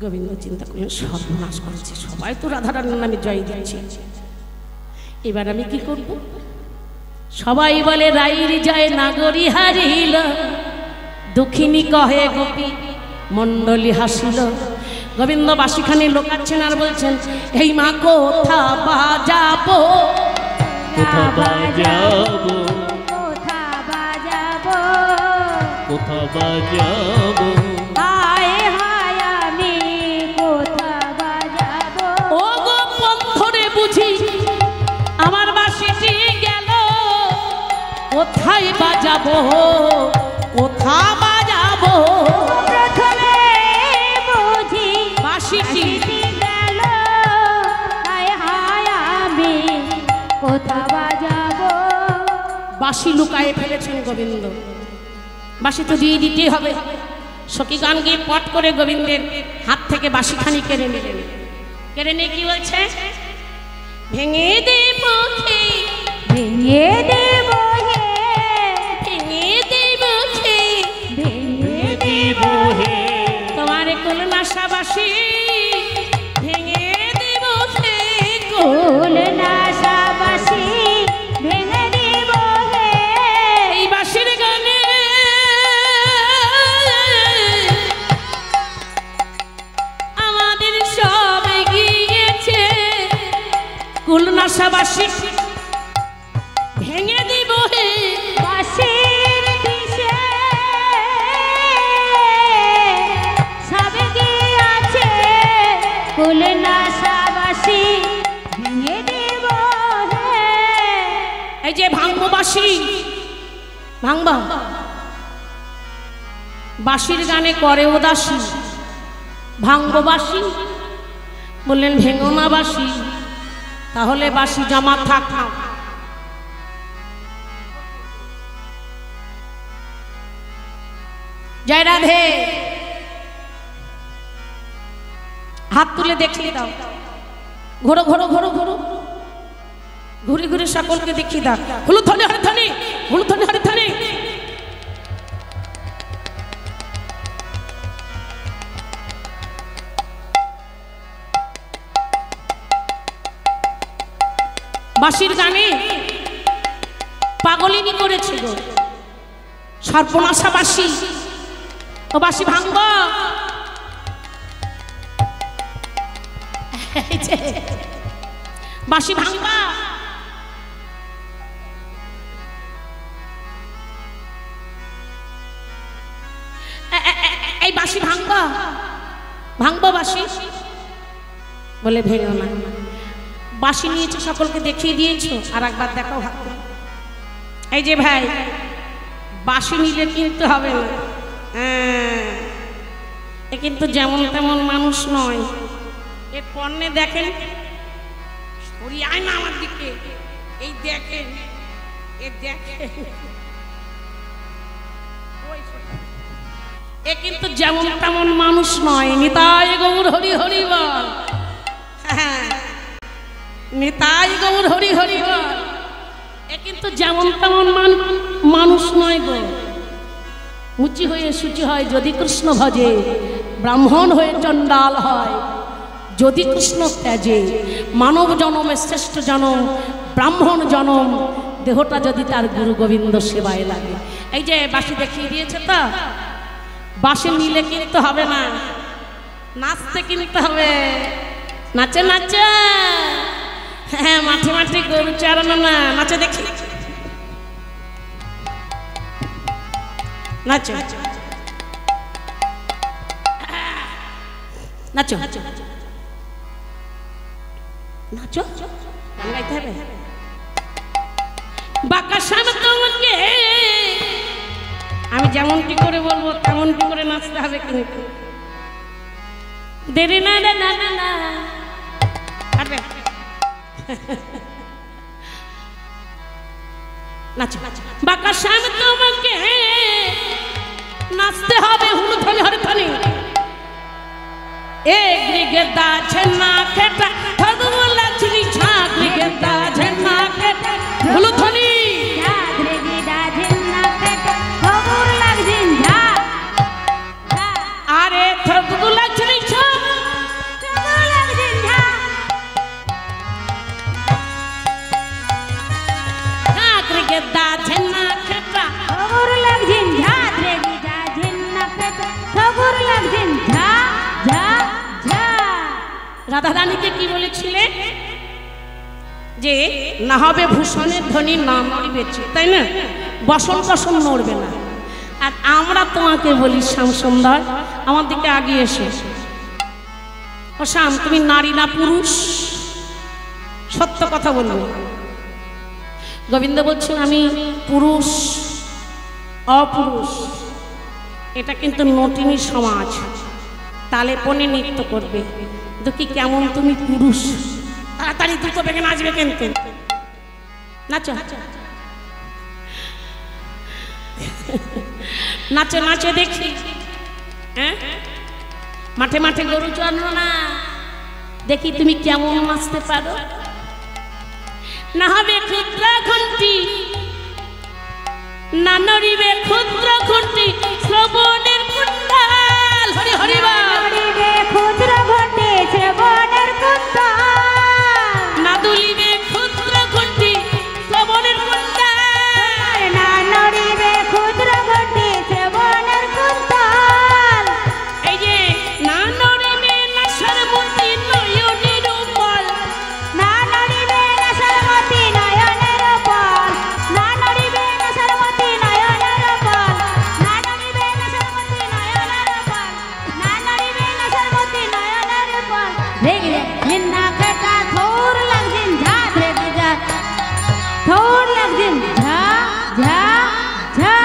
গোবিন্দ চিন্তা করলেন সর্বনাশ করেছে, সবাই তো রাধারানীর নামে জয় দিচ্ছে, এবার আমি কি করব? সবাই বলে রাইর জয় নাগরী হারিল, দুঃখিনী কহে গোপী মণ্ডলী হাসিল। গোবিন্দ বাঁশিখানি লোকাচ্ছেন আর বলছেন এই মা কোথা বাজাবো, কোথা বাজাবো, কোথা বাজাবো, কোথা বাজাবো, হায় হায় আমি কোথা বাজাবো। ও গো পথরে বুঝি আমার বাঁশিটি গেল, কোথায় বাজাবো, কোথা বাজাবো? প্রথমে বুঝি বাঁশিটি গেল, হায় হায় আমি কোথা বাজাবো। বাঁশি লুকায়ে ফেলেছেন গোবিন্দ, বাঁশি তো দিয়ে দিতেই হবে। সখী গান গিয়ে পট করে গোবিন্দের হাত থেকে বাঁশিখানি কেড়ে নিলেন। কেড়ে নিয়ে কি বলছে? ভেঙে দে মুখে, ভেঙে দেব হে, ভেঙে দে মুখে, ভেঙে দিব হে, তোমার কোল নাশা বাঁশি ভেঙে দে মুখে, কুল নাশাবাসি ভেঙে দেব হে। এই বাঁশির গানে আমাদের সব গিয়েছে, কুল নাশা বাঁশি ভেঙে দিব হে। বাঁশির দিশে সব গিয়াছে, কুল নাশাবাসি ভেঙে দেব হে। এই যে ভাঙবো বাঁশি, ভাঙবা বাঁশির গানে করে উদাসী, ভাঙবো বাঁশি, বললেন ভেঙো না বাঁশি, তাহলে বাঁশি জমা থাক না। জয় রাধে, হাত তুলে দেখিয়ে দাও, ঘোরো ঘোরো ঘোরো ঘোরো, ঘুরে ঘুরে সকলকে দেখিয়ে দাও। হুলুধ্বনি হরিধ্বনি, হুলুধ্বনি হরিধ্বনি। বাঁশির গানে পাগলিনী করেছে গো, সর্বনাশা বাঁশি। ও বাঁশি ভাঙব, বাঁশি ভাঙবা, এই বাঁশি ভাঙবা, ভাঙবো বাঁশি, বলে ভেঙো না। বাঁশি নিয়েছো, সকলকে দেখিয়ে দিয়েছো, আর একবার দেখাও হাত। এই যে ভাই, বাঁশি নিলে কিনতে হবে না, এ কিন্তু যেমন তেমন মানুষ নয়। এ পণ্যে দেখেন, সরিয়ে না আমার দিকে, এই দেখেন, এ দেখেন, এ কিন্তু যেমন তেমন মানুষ নয়। নিতাই গৌর হরি হরি বল, হ্যাঁ নিতাই গৌর হরি হরি বল। এ কিন্তু যেমন তেমন মানুষ নয় গো। মুচি হয়ে সূচি হয় যদি কৃষ্ণ ভজে, ব্রাহ্মণ হয়ে চণ্ডাল হয় যদি কৃষ্ণ ত্যাজে। মানব জনমে শ্রেষ্ঠ জনম ব্রাহ্মণ জনম, দেহটা যদি তার গুরু গোবিন্দ সেবায় লাগে। এই যে বাঁশি দেখিয়ে দিয়েছে তো, বাঁশি নিলে কিনতে হবে না, নাচতে কিনতে হবে। নাচে নাচে, হ্যাঁ মাঠে মাঠে গরু চড়ানো না, নাচে দেখি, নাচো নাচো নাচো, গান গাইতে হবে। বাঁকা সামনে তোমাকে আমি যেমনটি করে বলবো তেমনটি করে নাচতে হবে, কিন্তু দেরি না রে, না না না, নাচো বাঁকা সামনে তোমাকে নাচতে হবে। হুলুধ্বনি হরিধ্বনি, এ গৃগেদা ঝেন্না খেটা ঠগবলা চিনি ঝাঁক, গৃগেদা ঝেন্না খেটা, হুলুধ্বনি আরে ঠগবলা চিনি ঝাঁক, ঠাকুর লাগছেন ঝা ঝা ঝা। রাধা রানীকে কি বলেছিলেন যে না হবে ভূষণের ধ্বনি না নড়িবে, তাই না? বসন বসন নড়বে না। আর আমরা তোমাকে বলি শ্যাম সুন্দর, আমার দিকে আগিয়ে এসে, ও শ্যাম তুমি নারী না পুরুষ? সত্য কথা বলবো। গোবিন্দ বলছেন আমি পুরুষ অপুরুষ। এটা কিন্তু নটিনী সমাজ, তালে পনে নৃত্য করবে। দেখি কেমন তুমি পুরুষ, তাড়াতাড়ি দ্রুত বেগে নাচবে কিন্তু। নাচো নাচো নাচো দেখি। হ্যাঁ, মাঠে মাঠে গরু চড়ো না, দেখি তুমি কেমন নাচতে পারো। না হবে ক্ষুদ্র ঘন্টি, না নড়িবে ক্ষুদ্র ঘন্টি, শ্রবণের কুণ্ডাল। হরি হরি বল। নড়িবে ক্ষুদ্র ঘটে শ্রবণের কুণ্ডাল, না দুলিবে ক্ষুদ্র ঘন্টি, শ্রবণের কুণ্ডাল। না নড়িবে ক্ষুদ্র ঘটে শ্রবণের কুণ্ডাল। এই যে না নড়িবে না সর্বতী নয়নের উপল, না নড়িবে না সর্বতী নয়নের উপল, না নড়িবে না সর্বতী নয়নের উপল, না নড়িবে না সর্বতী নয়নের উপল, না নড়িবে না সর্বতী নয়নের উপল। দেখলে হিন্না কাটা থোর লাগছেন ঝা রেগে যা, থোর লাগছেন ঝা ঝা ঝা।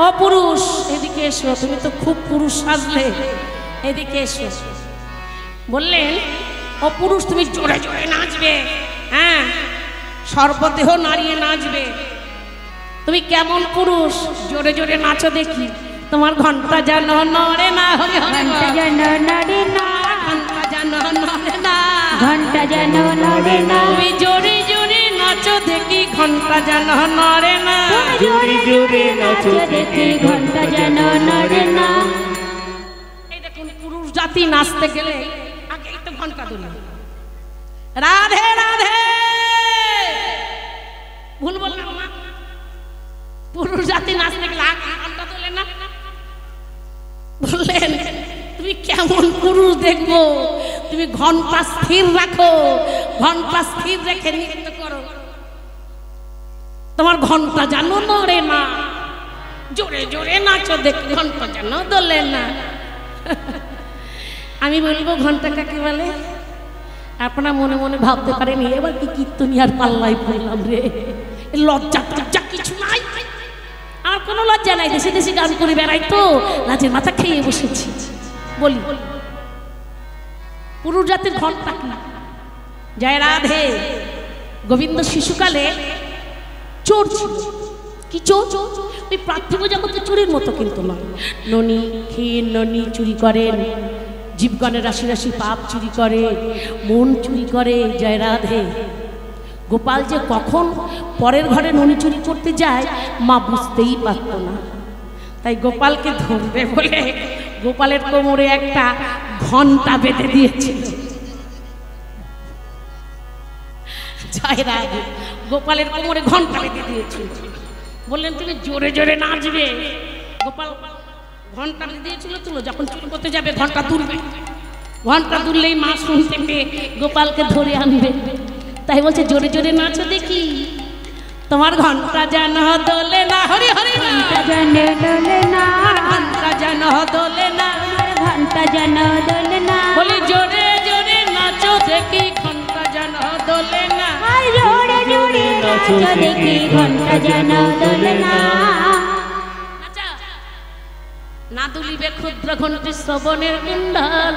অপুরুষ এদিকে এসো, তুমি তো খুব পুরুষ সাজলে, এদিকে এসো। বললেন অপুরুষ তুমি জোরে জোরে নাচবে, হ্যাঁ সর্বদেহ নাড়িয়ে নাচবে। তুমি কেমন পুরুষ, জোরে জোরে নাচো দেখি। তোমার ঘন্টা যেন নড়ে না। হরি হরি ঘন্টা বল। যেন নড়ে না, ঘন্টা যেন নড়ে না, ঘন্টা যেন নড়ে না। তুমি জোরে জোরে নাচো দেখি, ঘন্টা যেন নড়ে না। জোরে জোরে নাচো দেখি, ঘন্টা যেন নড়ে না। এই দেখুন পুরুষ জাতি নাচতে গেলে আগে একটু ঘন্টা দুলে, রাধে রাধে। ভুল বললাম না? পুরুষ জাতি নাচতে গেলে আগে ঘন্টা তোলে না? বললেন তুমি কেমন পুরুষ দেখবো, তুমি ঘন্টা স্থির রাখো, ঘন্টা স্থির রেখে নৃত্য করো। তোমার ঘন্টা যেন নড়ে না, জোরে জোরে নাচো দেখি, ঘন্টা যেন দোলে না। আমি বলবো ঘন্টা কাকে বলে? আপনারা মনে মনে ভাবতে পারেন এবার কি কীর্তনী আর পাল্লাই পড়লাম রে, লজ্জা টজ্জা কিছু নাই। আর কোনো লজ্জা নাই, দেশে দেশে গান করে বেড়াই তো, লাজের মাথা খেয়ে বসেছি। বলি পুরুষ জাতির ঘন্টা কি? জয় রাধে। গোবিন্দ শিশুকালে চোর ছিল। কি চোর? ওই পার্থিব জগতে চোরের মতো কিন্তু নয়। ননি ক্ষীর ননি চুরি করেন, জীবগণের রাশি রাশি পাপ চুরি করে, মন চুরি করে। জয় রাধে। গোপাল যে কখন পরের ঘরে ননি চুরি করতে যায় মা বুঝতেই পারত না। তাই গোপালকে ধরবে বলে গোপালের কোমরে একটা ঘন্টা বেঁধে দিয়েছিল। জয় রাধে। গোপালের কোমরে ঘন্টা বেঁধে দিয়েছিল। বললেন তুমি জোরে জোরে নাচবে। গোপাল ঘন্টা দিয়েছিল, তুলো যখন চুরি করতে যাবে ঘন্টা তুলবে, ঘন্টা তুললেই মা শুনতে পেয়ে গোপালকে ধরে আনবে। তাই বলছে জোরে জোরে নাচো দেখি, তোমার ঘন্টা যেন দোলে না। হরি হরি বল। ঘন্টা যেন দোলে না, ঘন্টা যেন দোলে না, ঘন্টা যেন দোলে না। বলি জোরে জোরে নাচো দেখি, ঘন্টা যেন দোলে না। আর জোরে জোরে নাচো দেখি, ঘন্টা যেন দোলে না। আচ্ছা, না দুলিবে ক্ষুদ্র ঘন্টি শ্রবণের কুণ্ডল,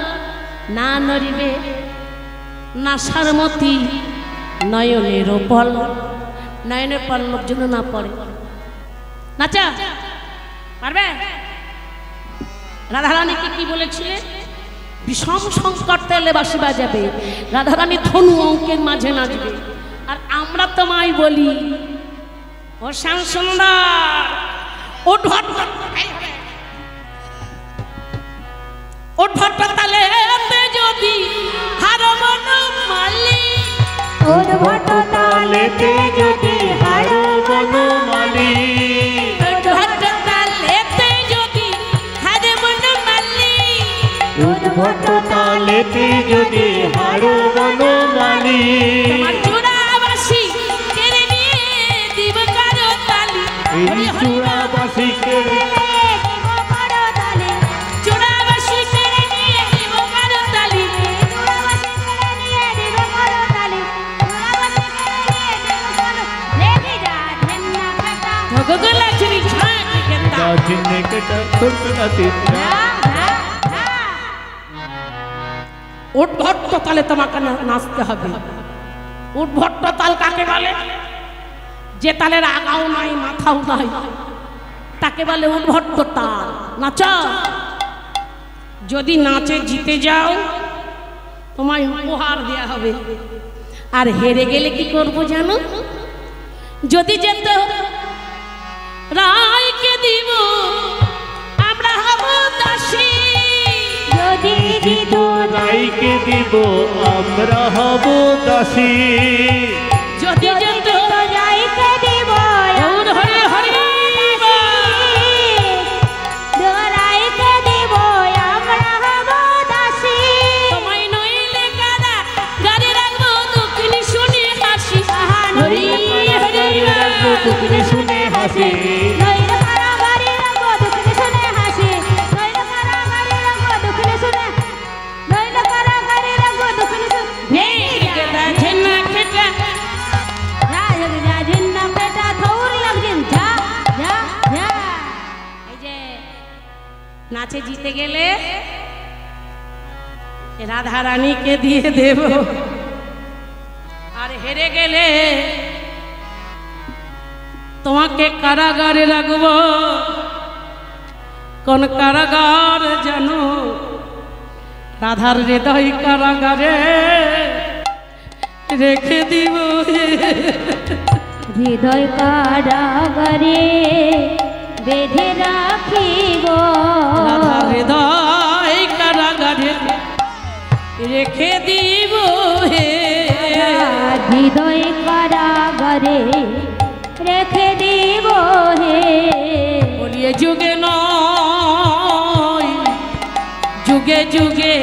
না নড়িবে না সারমতি নয়নের পল্লব। নয়নের পল্লব যেন না পড়ে। নাচা পারবে? রাধারানীকে কি বলেছিলে? বিষম সংকট তেলে বাঁশি বাজাবে, রাধারানী ধনু অঙ্কের মাঝে নাচবে। আর আমরা তোমায় বলি ও শ্যাম সুন্দর, ও ঢট ও ঢট তালে যদি হারমন মালি, ওর ভট তালেতে যদি হারো বনমালী, ঢট তালেতে যদি হারমন উদ্ভট তালেতে যদি হারো বনমালী তোমার চূড়াবাসী কেড়ে নিয়ে দিব কারো তালি এই চূড়াবাসী কেড়ে চূড়াবাসী কেড়ে নিয়ে দিব কারো তালি ভগগলা চুরি ঝাঁক কেতা জিনে কেটা খুরনাতে উদ্ভট্ট তালে তোমাকে নাচতে হবে। উদ্ভট্ট তাল কাকে বলে? যে তালের আগাও নাই মাথাও নাই তাকে বলে উদ্ভট্ট তাল। নাচ, যদি নাচে জিতে যাও তোমায় উপহার দেয়া হবে। আর হেরে গেলে কি করব জানো? যদি যেত রায়কে দিব আমরা হব দাসী। যদি জিত রাইকে দিব আমরা হব দাসী। যদি যেত রাইকে দিব গৌর হরি হরি রাইকে দিব আমরা হব দাসী। তোমায় নইলে কাদা গাড়ি রাখবো দক্ষিণে শুনে হাসি। হরি হরি তুমি শুনে হাসি নইলে কারাগারে রাখবো দক্ষিণে শুনে হাসি। নইলে কারাগারে রাখবো দক্ষিণে শুনে নইলে কারাগারে রাখবো দক্ষিণে শুনে কেটা ঝেন্না কেটা রাজিন্না বেটা থৌরি লাগছেন যা যা যা। এই যে নাচে জিতে গেলে রাধা রানীকে দিয়ে দেব, আর হেরে গেলে তোমাকে কারাগারে রাখবো। কোন কারাগার জানো? রাধার হৃদয় কারাগারে রেখে দিব। হৃদয় কারাগারে বেঁধে রাখিব। রাধার হৃদয় কারাগারে রেখে দিব হে। হৃদয় কারাগারে রেখে দিব হে। বলিয়ে যুগে নয় যুগে যুগে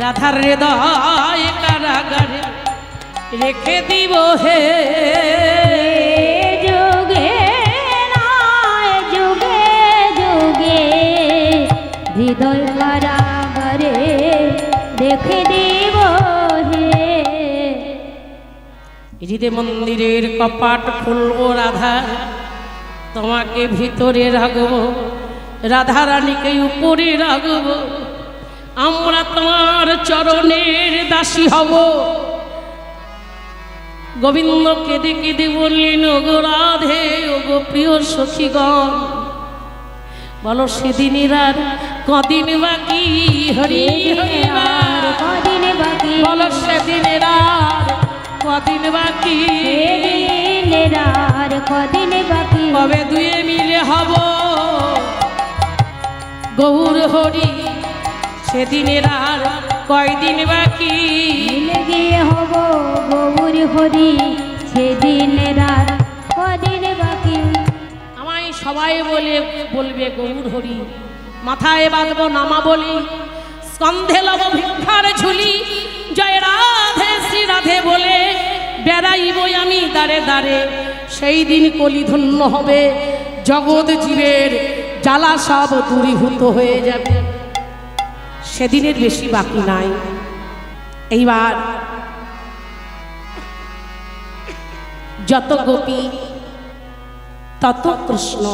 রাধার হৃদয় কারাগারে রেখে দিব হে। যুগে নয় যুগে যুগে হৃদয় কারাগারে রেখে দিব হে। হৃদয় মন্দিরের কপাট খুলবো রাধা, তোমাকে ভিতরে রাখবো, রাধা রানীকে উপরে রাখবো। আমরা তোমার চরণের দাসী হব। গোবিন্দ কেঁদে কেঁদে বললেন ওগো রাধে ওগো প্রিয় সখীগণ, বলো সেদিনের আর কদিন বাকি। হরি হরি আর কদিন বাকি বলো সেদিনের আর কদিন বাকি। সেদিনের আর কদিন বাকি কবে দুয়ে মিলে হব গৌর হরি, সেদিনের আর কয়দিন বাকি। মিলে গিয়ে হব গৌর হরি সেদিনের আর কদিন বাকি। আমায় সবাই বলবে গৌর হরি, মাথায় বাঁধবো নামা বলি, স্কন্ধে লব ভিক্ষার ঝুলি, জয় রাধে শ্রী রাধে বলে বেড়াইব আমি দাঁড়ে দাঁড়ে। সেই দিন কলি ধন্য হবে, জগৎ জীবের জ্বালা সব দূরীভূত হয়ে যাবে। সেদিনের বেশি বাকি নাই। এইবার যত গোপী তত কৃষ্ণ,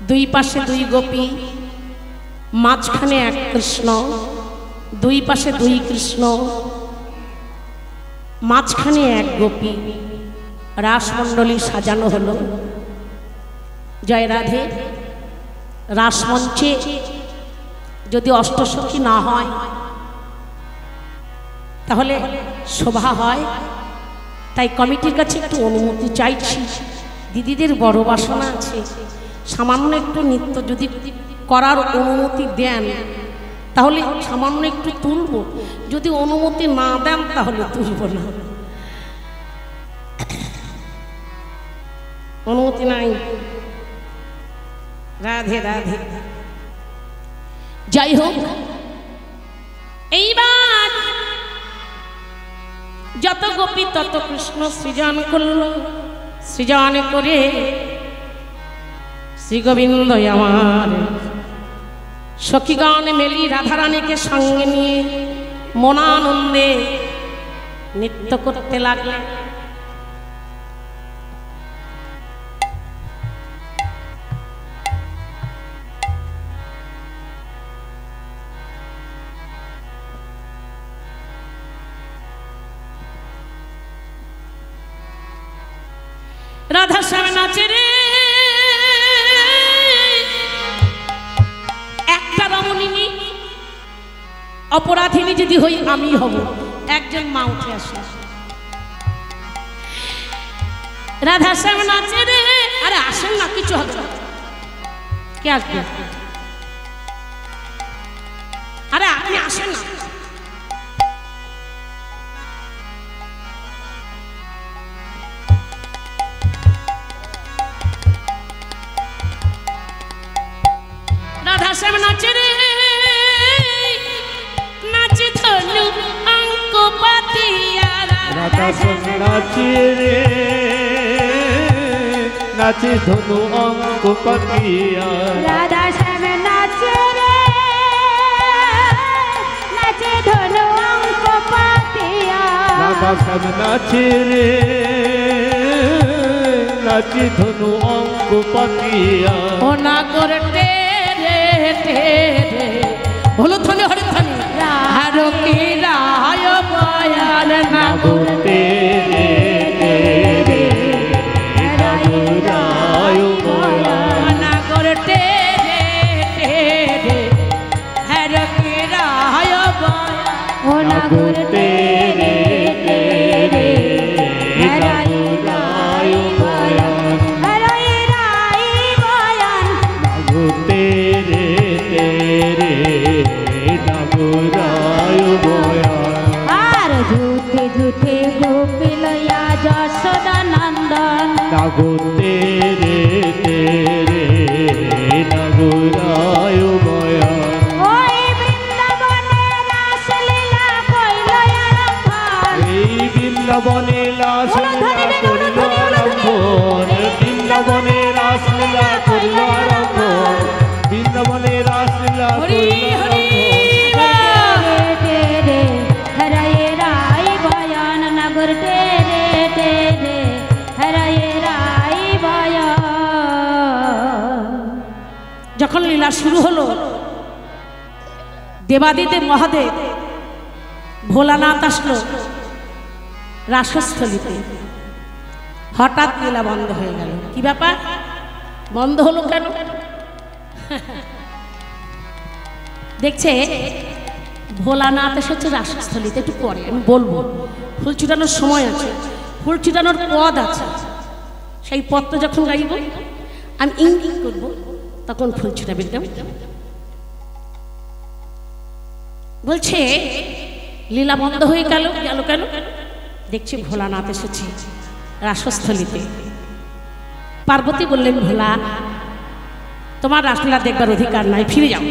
দুই পাশে দুই গোপী, মাঝখানে এক কৃষ্ণ, দুই পাশে দুই কৃষ্ণ, মাঝখানে এক গোপী। রাসমণ্ডলী সাজানো হলো। জয় রাধে। রাসমঞ্চে যদি অষ্টসখী না হয় তাহলে শোভা হয়। তাই কমিটির কাছে একটু অনুমতি চাইছি। দিদিদের বড় বাসনা আছে, সামান্য একটু নৃত্য যদি করার অনুমতি দেন তাহলে সামান্য একটু তুলব, যদি অনুমতি না দেন তাহলে তুলব না। অনুমতি নাই। রাধে রাধে। যাই হোক, এইবার যত গোপী তত কৃষ্ণ সৃজন করল। সৃজন করে শ্রী গোবিন্দ আমার সখীগণ মেলি রাধারানীকে সঙ্গে নিয়ে মনানন্দে নৃত্য করতে লাগলেন। রাধা শ্যাম নাচে রে, একটা রমণিনী অপরাধিনী যদি হই আমি হব। একজন মা উঠে আসে, রাধা শ্যাম নাচে রে। আরে আসেন না, কিছু হবে না, কে আসবে? আরে আপনি আসেন না। রাধা শ্যাম নাচে রে, নাচে ধনু অঙ্ক পাতিয়া। রাধা শ্যাম নাচে রে, নাচে ধনু অঙ্ক পাতিয়া। রাধা শ্যাম নাচে রে, নাচে ধনু অঙ্ক পাতিয়া। রাধা শ্যাম নাচে রে, নাচে ধনু অঙ্ক পাতিয়া। ও না করতে হলো ধনে হরে ধনে আরো কি রায় বয়ান না করতে রে রে রায় বয়ান না করতে আরো কি রায় বয়ান। ও না করতে রে রে রাই রাই বয়ান, রাই রাই বয়ান। করতে রে রে রায় বয়ান। আর ঝুঠে ঝুঠে গোপী লয়া যশোদা নন্দন। করতে রে রে রায় বয়ান। ওই বৃন্দাবনে রাসলীলা কইল আরম্ভন। এই বৃন্দাবনে রাসলীলা করল আরম্ভন। বৃন্দাবনে রাসলীলা করল আরম্ভন। বৃন্দাবনে রাসলীলা হরি করল হরি আরম্ভন। রে রে হরায়ে রাই বয়ান, নগর রে রে হরায়ে রাই বয়ান। যখন লীলা শুরু হলো, দেবাদিদেব মহাদেব ভোলানাথ আসলো রাসস্থলীতে। হঠাৎ লীলা বন্ধ হয়ে গেল। কি ব্যাপার, বন্ধ হলো কেন? দেখছে ভোলানাথ এসেছে রাসস্থলীতে। একটু পরে আমি বলবো, ফুল ছিটানোর সময় আছে, ফুল ছিটানোর পদ আছে। সেই পদটা যখন গাইব আমি ইঙ্গিত করবো, তখন ফুল ছিটাবেন। বলছে লীলা বন্ধ হয়ে গেল কেন? দেখছি ভোলানাথ এসেছে রাসস্থলীতে। পার্বতী বললেন, ভোলা তোমার রাসলীলা দেখবার অধিকার নাই, ফিরে যাও।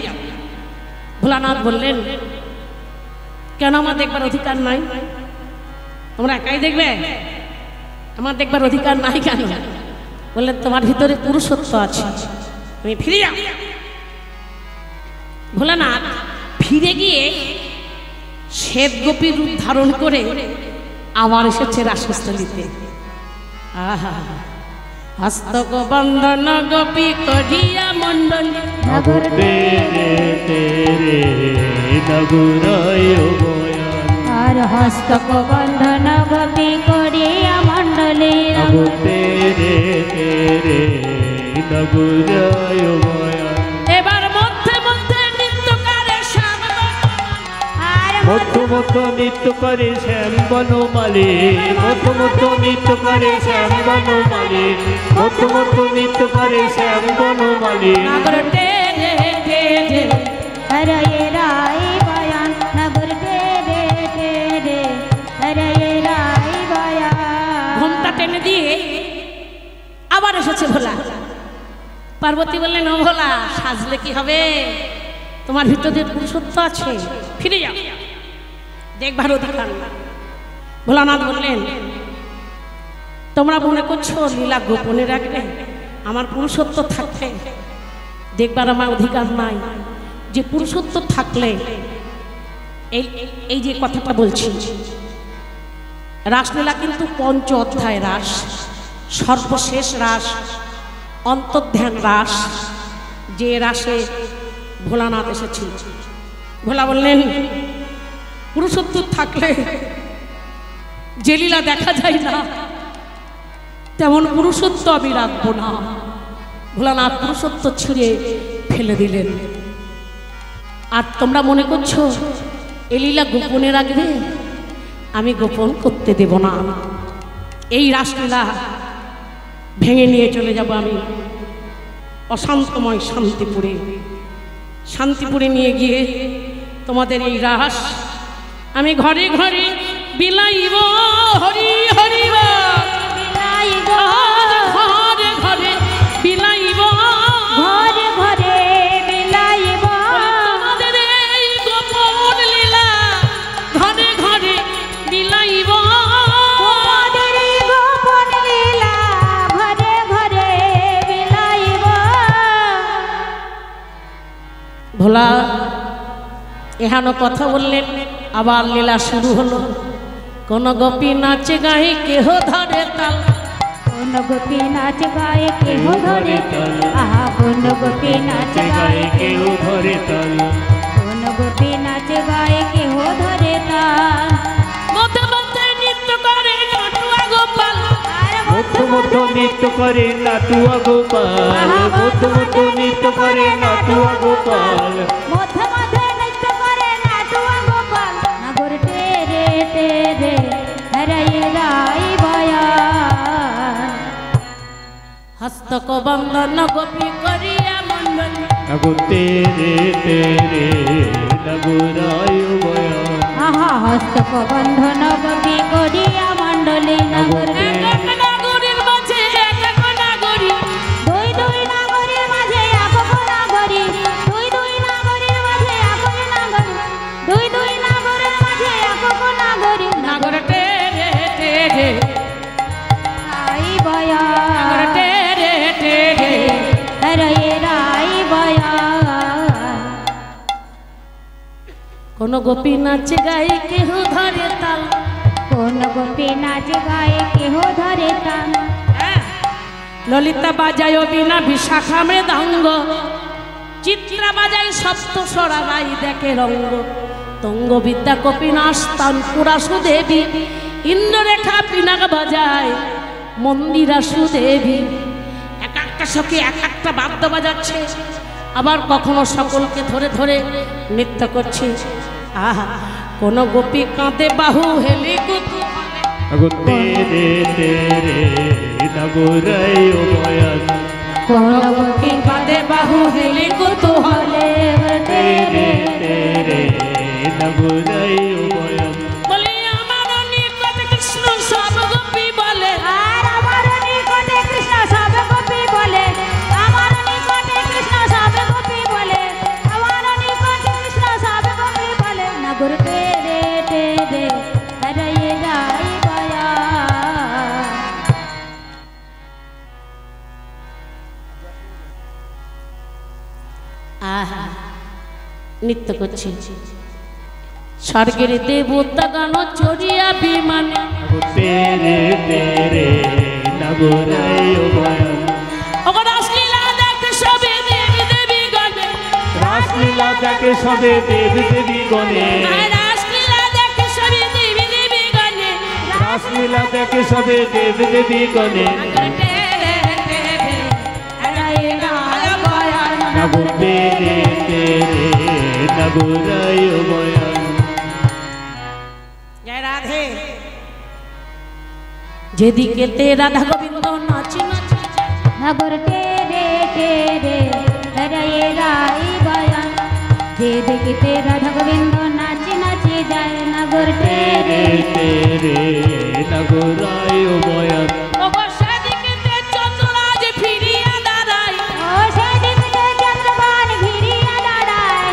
ভোলানাথ বললেন, কেন আমার দেখবার অধিকার নাই? তোমরা একাই দেখবে, আমার দেখবার অধিকার নাই কেন? বললেন, তোমার ভিতরে পুরুষত্ব আছে, তুমি ফিরে যাও। ভোলানাথ ফিরে গিয়ে শ্বেত গোপীর রূপ ধারণ করে আবার এসেছে রাসস্থলীতে। আহা, হস্তক বন্ধন গোপী করিয়া মণ্ডলী। নগর রে রে নগরায় বয়ান। আর হস্তক বন্ধন গোপী করিয়া মণ্ডলী। করতে রে রে নগরায় বয়ান। এবার মধ্যে মধ্যে নৃত্য করে শ্যাম আর মধ্য মধ্য নৃত্য করে শ্যাম বনমালী। মধ্য মধ্য নৃত্য করে শ্যাম বনমালী। মধ্য মধ্য নৃত্য করে শ্যাম বনমালী। নাগর টে হরায়ে রাই বয়ান, নগর রে হরায়ে রাই বয়ান। ঘুমটা টেনে দিয়ে আবার এসেছে ভোলা। পার্বতী বললেন, ও ভোলা, সাজলে কি হবে? তোমার ভিতরে পুরুষত্ব আছে, ফিরে যাও, দেখবার অধিকার না। ভোলানাথ বললেন, তোমরা মনে করছো লীলা গোপনে রাখবে, আমার পুরুষত্ব থাকলে দেখবার আমার অধিকার নাই। যে পুরুষত্ব থাকলে এই যে কথাটা বলছি, রাসলীলা কিন্তু পঞ্চ অধ্যায় রাস, সর্বশেষ রাস, অন্তর্ধ্যান রাস, যে রাসে ভোলানাথ এসেছিল। ভোলা বললেন, পুরুষত্ব থাকলে যে লীলা দেখা যায় না, তেমন পুরুষত্ব আমি রাখবো না। ভোলানাথ পুরুষত্ব ছিঁড়ে ফেলে দিলেন। আর তোমরা মনে করছো এ লীলা গোপনে রাখবে, আমি গোপন করতে দেব না। এই রাসলীলা ভেঙে নিয়ে চলে যাব আমি অশান্তময় শান্তিপুরে। শান্তিপুরে নিয়ে গিয়ে তোমাদের এই রাস আমি ঘরে ঘরে বিলাইব, হরি হরি বিলাইব, ঘরে ঘরে বিলাইব, ঘরে ঘরে বিলাইব, তোমাদের এই গোপন লীলা ঘরে ঘরে বিলাইব, তোমাদের এই গোপন লীলা ঘরে ঘরে বিলাইব। ভোলা এহানো কথা বললেন, আবার লীলা শুরু হলো। কোন গোপী নাচে গায়ে কেহ ধরে তাল, কোন গোপী নাচ গায়ে কেহ ধরে তাল, আহা কোন গোপী নাচ গায়ে কেউ ধরে তাল, কোন গোপী নাচ গায়ে কেহ ধরে তাল। মধ্যে মধ্যে নৃত্য করে নাটুয়া গোপাল, আর মধ্য মধ্য নৃত্য করে নাটুয়া গোপাল, মধ্য মধ্য নৃত্য করে নাটুয়া গোপাল, মধ্যে মধ্যে নৃত্য করে নাটুয়া গোপাল। নগর তেরে তেরে হরাই রাই বয়ান, হস্তক বন্ধন গোপী করিয়া মন্ডল, নগো তেরে তেরে নগরায় বয়ান, আহা হস্তক বন্ধন গোপী করিয়া মণ্ডলী। নগর এক নাগরীর মাঝে এক নাগরী, দুই দুই নাগরীর মাঝে একক নাগরী, দুই দুই নাগরীর মাঝে একক নাগরী, দুই দুই নাগরের মাঝে একক নাগরী। নাগর টেরে টেরে, রাই বয়ান, নাগর টেরে টেরে, হরাই রাই বয়ান। কোন গোপী নাচে গায়ে কেহ ধরে তাল, কোন গোপী নাচ গায়ে কেহ ধরে তাল, ললিতা বাজায় বিনা বিশাখা মৃদঙ্গ, চিত্রা বাজায় সপ্ত সরাই দেখে রঙ্গ, তঙ্গ বিদ্যা কপিনাশ তানপুরা সুদেবী, ইন্দ্ররেখা পিনাক বাজায় মন্দিরা সুদেবী। এক একটা সখী এক একটা বাদ্য বাজাচ্ছে, আবার কখনো সকলকে ধরে ধরে নৃত্য করছে। আহা কোন গোপী কাঁদে বাহু হেলি কুতুহলে, নগো তেরে তেরে নগরায় বয়ান, কোন গোপী কাঁদে বাহু হেলি কুতুহলে, তেরে তেরে নগরায় বয়ান, বলি আমার নিকট কৃষ্ণ সব গোপী বলে, আর আমার নিকটে কৃষ্ণ সব গোপী বলে, আমার নিকটে কৃষ্ণ সব গোপী বলে, আমার নিকটে কৃষ্ণ সব গোপী বলে। নগর তেরে তেরে হরাই রাই বয়ান, আহা নৃত্য করছে। স্বর্গের দেবতা গান চড়িয়া বিমানে, নগো তেরে তেরে নগরায় বয়ান, ওগো রাসলীলা দেখতে সবে দেবী দেবী গণে, রাসলীলা দেখে সবে দেব দেবী গণে, রাসলীলা দেখতে সবে দেবী দেবী গণে, রাসলীলা দেখে সবে দেব দেবী গণে, টেরে টেরে হরাই রাই বয়ান। নগো তেরে তেরে নগরায় বয়ান, জয় রাধে। যেদিকে তে রাধা গোবিন্দ নাচি নাচি যায়, নগর তেরে তেরে হরাই রাই বয়ান, যে দেখতে রাধা গোবিন্দ নাচি নাচি যায়। নগর তেরে তেরে নগরায় বয়ান, ওগো সেদিকে তে চন্দ্ররাজ ফিরিয়া দাঁড়ায়, ও সেদিকে চন্দ্রবান ঘিরিয়া দাঁড়ায়,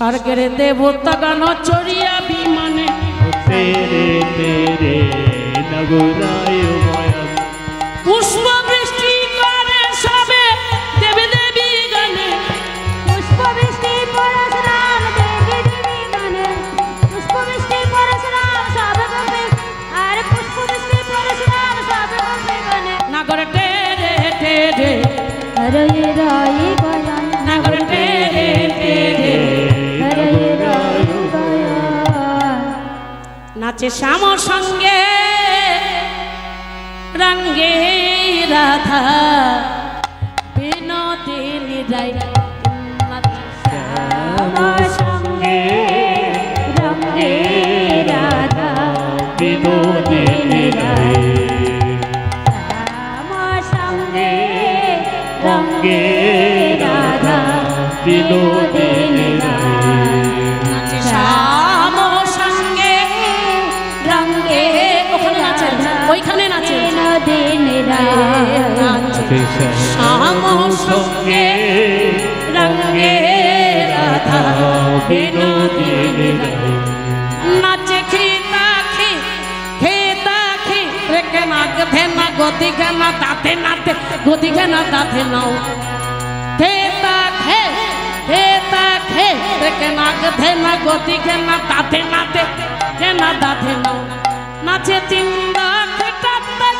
স্বর্গের দেবতা গান চড়িয়া বিমানে তেরে তেরে নগরায় মায়া পুষ্প বৃষ্টি করে সবে দেবী দেবী গানে পুষ্পবৃষ্টি পরশুরাম দেবী দেবী গানে পুষ্পবৃষ্টি পরশুরাম সব গোপী আর পুষ্পবৃষ্টি পরশুরাম সব গোপী গানে নাগর টেরে টেরে হরে রাই গয়ান নাগর টেরে টেরে হরে রাই গয়ান নাচে শ্যাম সঙ্গে রঙ্গে রাধা বিনোদিনী রাই আমার সঙ্গে রঙ্গে রাধা বিনোদিনী রায় আমার সঙ্গে রঙ্গে রাধা বিনোদিনী রায় নাচে শ্যাম সঙ্গে রঙ্গে ওখানে নাচেন ওইখানে নাচেন বিনোদিনী নাচে শ্যাম সঙ্গে রঙ্গে রাধা বিনোদিনী রায় নাচে খেতা খে খেতা খে রেখে না গধে না গদি ঘেনা দাঁতে নাতে গদি ঘেনা দাঁতে নাও খেতা খে রেখে না গধে না গদি ঘেনা দাঁতে নাতে ঘেনা দাঁতে নাও নাচে চিন্তা খেটা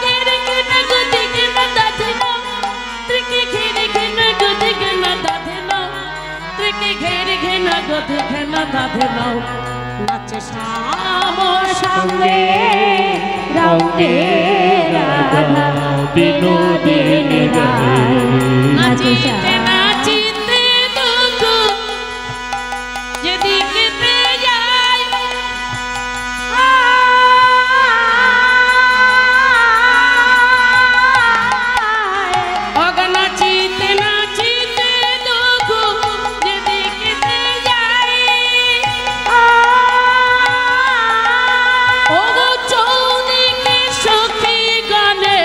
গেরে ঘেনা গদি ঘেনা দাঁতে নাও ত্রিকি ঘেরে ঘেনা গদি ঘেনা দাঁতে নাও ত্রিকি ঘেরে ঘেনা গদি ঘেনা দাঁতে নাও নাচে শ্যাম সঙ্গে রঙ্গে রাধা বিনোদিনী রায় নাচিতে নাচিতে দুঃখ যেদিকে যায় অগ নাচিতে নাচিতে দুঃখ যেদিকে যায় ওগো চৌদিকে সখী গানে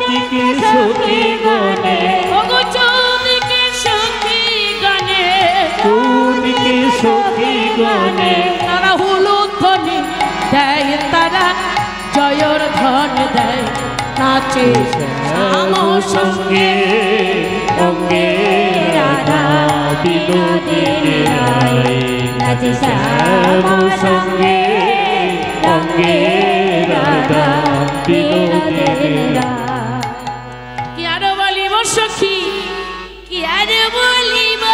দিকে সুখী গনে ওগো চৌদিকে সখী গানে দিকে সুখী গনে তারা হলুদ ধ্বনি দেয় তারা জয়র ধ্বনি দেয় নাচে শ্যাম সঙ্গে অঙ্গে রাধা বিনোদিনী রায় নাচে শ্যাম সঙ্গে অঙ্গে রাধা বিনোদিনী রায় কি আর বলিব সখী কি আর বলিব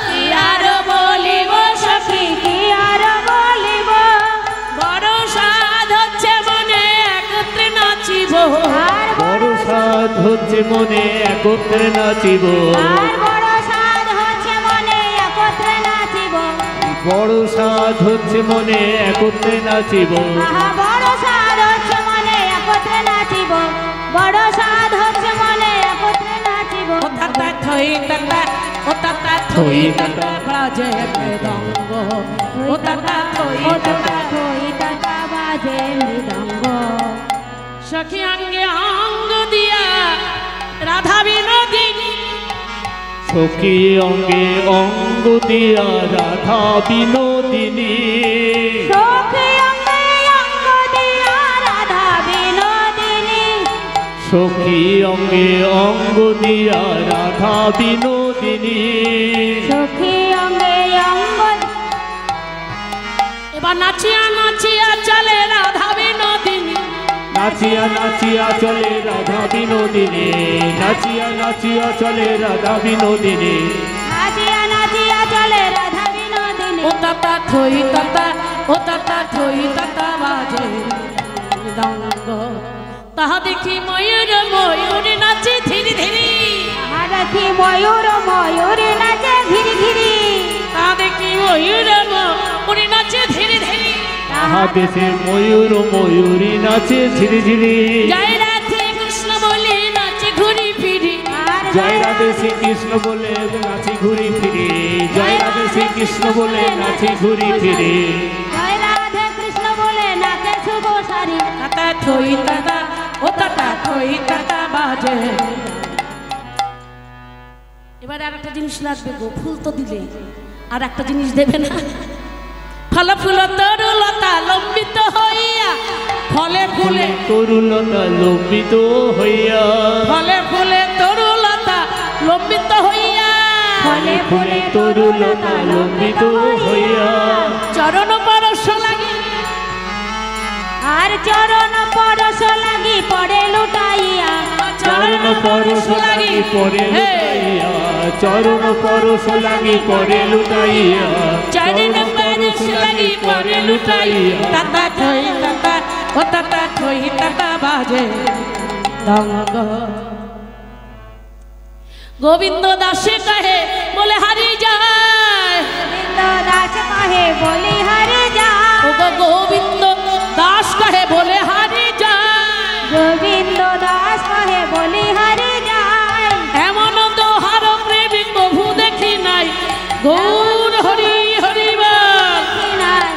কি আর বলিব সখী কি আর বলিব বড় সাধ হচ্ছে মনে একত্রে নাচিব আর বড় সাধ হচ্ছে মনে একত্রে নাচিব আর বড় সাধ হচ্ছে মনে একত্রে নাচিব বড় সাধ হচ্ছে মনে একত্রে নাচিব আহা বড় সাধ হচ্ছে মনে একত্রে নাচিব বড় সাধ হচ্ছে মনে একত্রে নাচিব ও তাতা থই তাতা ও তাতা থই তাতা বাজে মৃদঙ্গ ও তাতা থই ও তাতা তাতা থই তাতা বাজে মৃদঙ্গ সখী অঙ্গে অঙ্গ দিয়া রাধা বিনোদিনী সখী অঙ্গে অঙ্গ দিয়া রাধা বিনোদিনী সখী অঙ্গে অঙ্গ দিয়া রাধা বিনোদিনী সখী অঙ্গে অঙ্গ দিয়া রাধা বিনোদিনী সখী অঙ্গে অঙ্গ এবার নাচিয়া নাচিয়া চলে রাধা বিনোদিনী নাচিয়া নাচিয়া চলে রাধা বিনোদিনী নাচিয়া নাচিয়া চলে রাধা বিনোদিনী নাচিয়া নাচিয়া চলে রাধা বিনোদিনী ও তাতা থই তাতা ও তাতা থই তাতা বাজে মৃদঙ্গ তাহা দেখি ময়ূর ময়ূর নাচে ধীরে ধীরে দেখি ময়ূর ময়ূর নাচে ধীরে ধীরে তা দেখি ময়ূর ময়ূর নাচে ধীরে ধীরে তাহা দেশে ময়ূর ময়ূরী নাচে ঝিরি ঝিরি জয় রাধে কৃষ্ণ বলে নাচে ঘুরি ফিরি আর জয় রাধে শ্রীকৃষ্ণ বলে নাচি ঘুরি ফিরি জয় রাধে শ্রীকৃষ্ণ বলে নাচি ঘুরি ফিরি জয় রাধে কৃষ্ণ বলে নাচে শুভ সারি তাতা থই তাতা ও তাতা থই তাতা বাজে। এবারে আর একটা জিনিস লাগবে গো, ফুল তো দিলে আর একটা জিনিস দেবে না, ফল ফুল তরুলতা লম্বিত হইয়া, ফলে ফুলে তরুলতা লম্বিত হইয়া, ফলে ফুলে তরুলতা লম্বিত হইয়া, ফলে ফুলে তরুলতা লম্বিত হইয়া, চরণ পরশ লাগি, আর চরণ পরশ লাগি পড়ে লুটাইয়া, চরণ পরশ লাগি পরে লুটাইয়া, চরণ পরশ লাগি পরে লুটাইয়া, চরণ পরশ লাগি পরে লুটাইয়া, তাতা থই তাতা ও তাতা থই তাতা বাজে দঙ্গ। গোবিন্দ দাসে কহে বলে হারি যায়, গোবিন্দ দাস কহে বলি হারে যা, ও গো গোবিন্দ দাস কহে বলে হারি যায়, গোবিন্দ দাস কহে বলি হারে যায়, এমন দোহার প্রেমিক প্রভু দেখি নাই, গৌর হরি হরি বল, নাই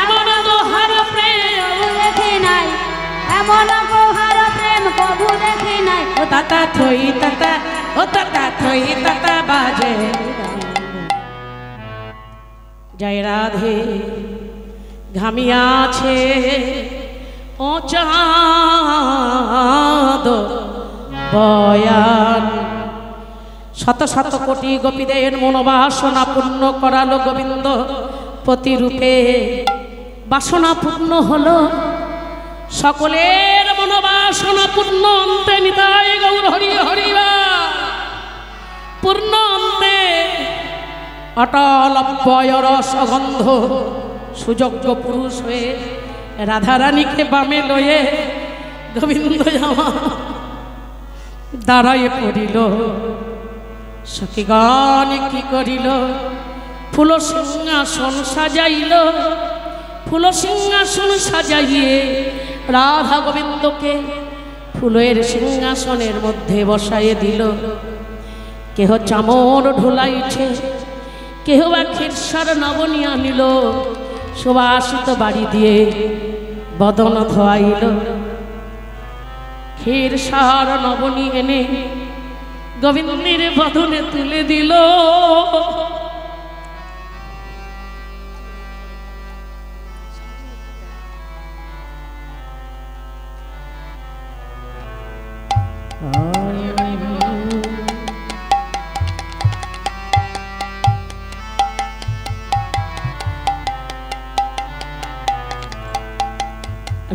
এমন দোহার প্রেম দেখি নাই, এমন গোহার প্রেম কবু দেখি নাই, ও তাতা থই তাতা ও তাতা থই তাতা বাজে। জয় রাধে ঘামিয়াছে ও চাঁদ বয়ান, শত শত কোটি গোপীদের মনোবাসনা পূর্ণ করালো গোবিন্দ প্রতিরূপে, বাসনা পূর্ণ হলো সকলের মনোবাসনা পূর্ণ অন্তে, নিতাই গৌর হরি হরিবা পূর্ণ অন্তে, অটল অব্যয় রসগন্ধ সুযোগ্য পুরুষ হয়ে রাধারানীকে বামে লয়ে গোবিন্দ জামা দাঁড়াইয়ে পড়িল, সখীগণ কি করিল, ফুল সিংহাসন সাজাইল, ফুল সিংহাসন সাজাইয়ে রাধা গোবিন্দকে ফুলের সিংহাসনের মধ্যে বসাইয়ে দিল। কেহ চামর ঢোলাইছে, কেহ বা ক্ষীরসার নবনী আনিল, সুবাসিত বাড়ি দিয়ে বদন ধোয়াইল, ক্ষীরসার নবনী এনে গোবিন্দের বদনে তুলে দিল।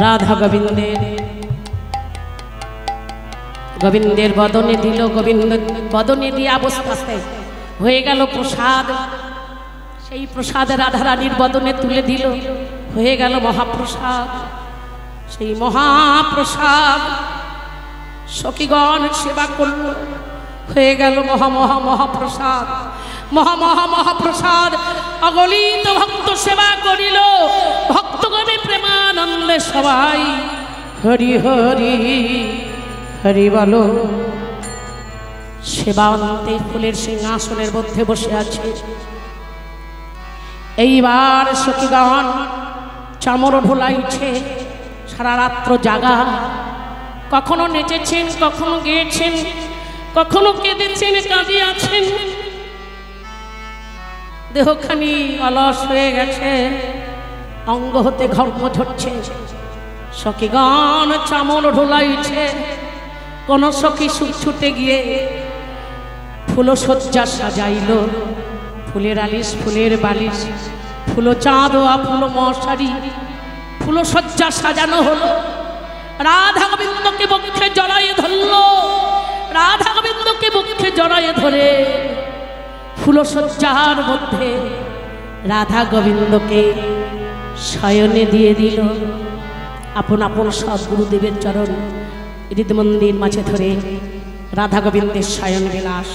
রাধা গোবিন্দের বদনে দিল, গোবিন্দ বদনে দিয়ে অবস্থাতে হয়ে গেল প্রসাদ, সেই প্রসাদ রাধারানীর বদনে তুলে দিল, হয়ে গেল মহাপ্রসাদ। সেই মহাপ্রসাদ সখীগণ সেবা করল, হয়ে গেল মহাপ্রসাদ। মহাপ্রসাদ অগলিত ভক্ত সেবা করিল, ভক্তগণে প্রেমানন্দে সবাই হরি হরি হরি বলো। সেবান্তে ফুলের সিংহাসনের মধ্যে বসে আছে। এইবার সখীগণ চামর ঢোলাইছে, সারা রাত্র জাগা, কখনো নেচেছেন, কখনো গেয়েছেন, কখনো কেঁদেছেন, কাঁদিয়াছেন, দেহখানি অলস হয়ে গেছে, অঙ্গ হতে ঘর্ম ঝরছে। সখীগণ চামর ঢোলাইছে, কোন সখী ছুটে গিয়ে ফুলসজ্জা সাজাইল, ফুলের আলিশ, ফুলের বালিশ, ফুল চাঁদোয়া, ফুল মশারি, ফুলসজ্জা সাজানো হলো। রাধা গোবিন্দকে বক্ষে জড়াইয়ে ধরল, রাধা গোবিন্দকে বক্ষে জড়াইয়ে ধরে ফুলসজ্জার মধ্যে রাধা গোবিন্দকে শয়নে দিয়ে দিল। আপন আপন সব গুরুদেবের চরণ হৃদমন্দির মাঝে ধরে রাধা গোবিন্দের শয়ন বিলাস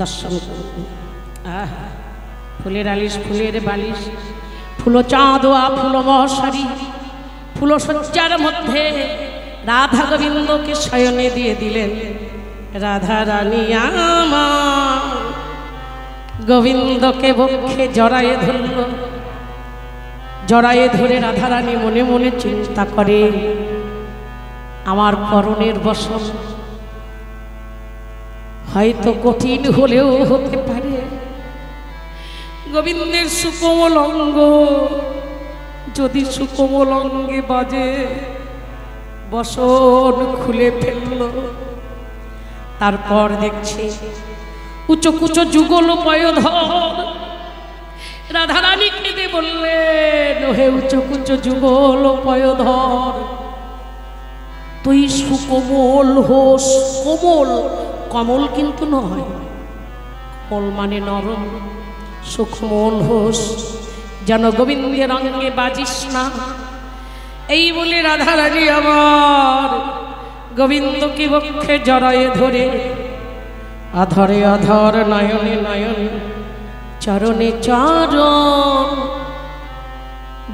দর্শন করুন। ফুলের আলিশ, ফুলের বালিশ, ফুল চাঁদোয়া, ফুল মশারি, ফুলসজ্জার মধ্যে রাধা গোবিন্দকে শয়নে দিয়ে দিলেন। রাধা রানী আমার গোবিন্দকে বক্ষে জড়ায়ে ধরল। জড়ায়ে ধরে রাধারানী মনে মনে চিন্তা করে, আমার করণের বসন হয়তো কঠিন হলেও হতে পারে, গোবিন্দের সুকোমল অঙ্গ যদি সুকোমল অঙ্গে বাজে বসন খুলে ফেলল। তারপর দেখছে উঁচু কুচো যুগল পয়ধর। রাধারানী কেঁদে বললেন, হে উঁচু কুচো যুগল পয়ধর, তুই সুকোমল হোস। কোমল, কমল কিন্তু নয়, কোমল মানে নরম। সুকোমল হোস, যেন গোবিন্দের অঙ্গে বাজিস না। এই বলে রাধারানী আমার গোবিন্দকে বক্ষে জড়ায়ে ধরে আধরে আধর নয়নে নয়ন চরণে চরণ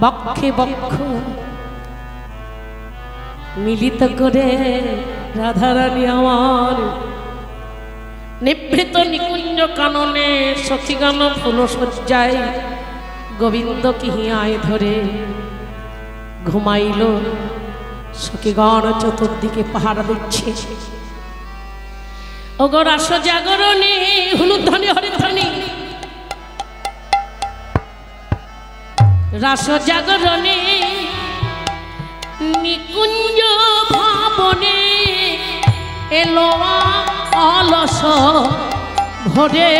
বক্ষে বক্ষ মিলিত করে রাধারানী আমার নিভৃত নিকুঞ্জ কাননে সখীগান ফুল সজ্জায় গোবিন্দকে হিয়ায় ধরে ঘুমাইল। সখীগণ চতুর্দিকে পাহারা দিচ্ছে। ওগো রাস জাগরণে হুলুধ্বনি হরিধ্বনি, রাস জাগরণে নিকুঞ্জ ভাবনে এলো অলস ভরে।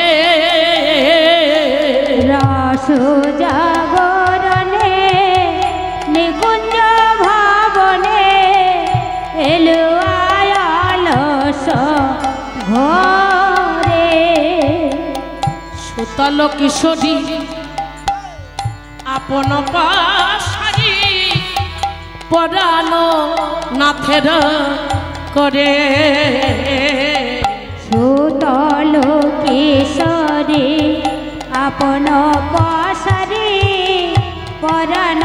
রাস জাগরণে নিকুঞ্জ ভাবনে এলো আলস ঘরে। সুতল কিশোরী আপন পাশারি পরানো নাথের করে। সুতল কিশোরী আপন পাশারি পরাণ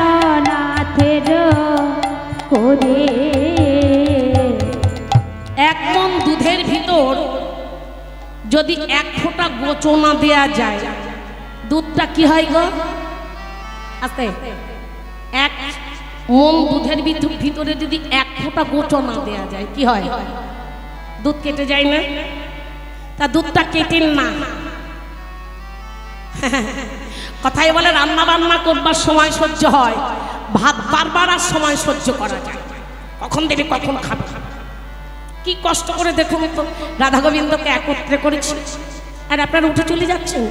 নাথের করে। এক মন দুধের ভিতর যদি এক ফোঁটা গোচো না দেয়া যায়, দুধটা কি হয় গো? আস্তে, এক মন দুধের ভিতরে যদি এক ফোঁটা গোচো না দেয়া যায় কি হয়? দুধ কেটে যায় না? তা দুধটা কেটেন না। কথাই বলে রান্না বান্না করবার সময় সহ্য হয়, ভাত বারবার আর সময় সহ্য করা যায়। কখন দেবে কখন খাবে। কি কষ্ট করে দেখুন তো, রাধা গোবিন্দকে একত্রে করেছি আর আপনারা উঠে চলে যাচ্ছেন।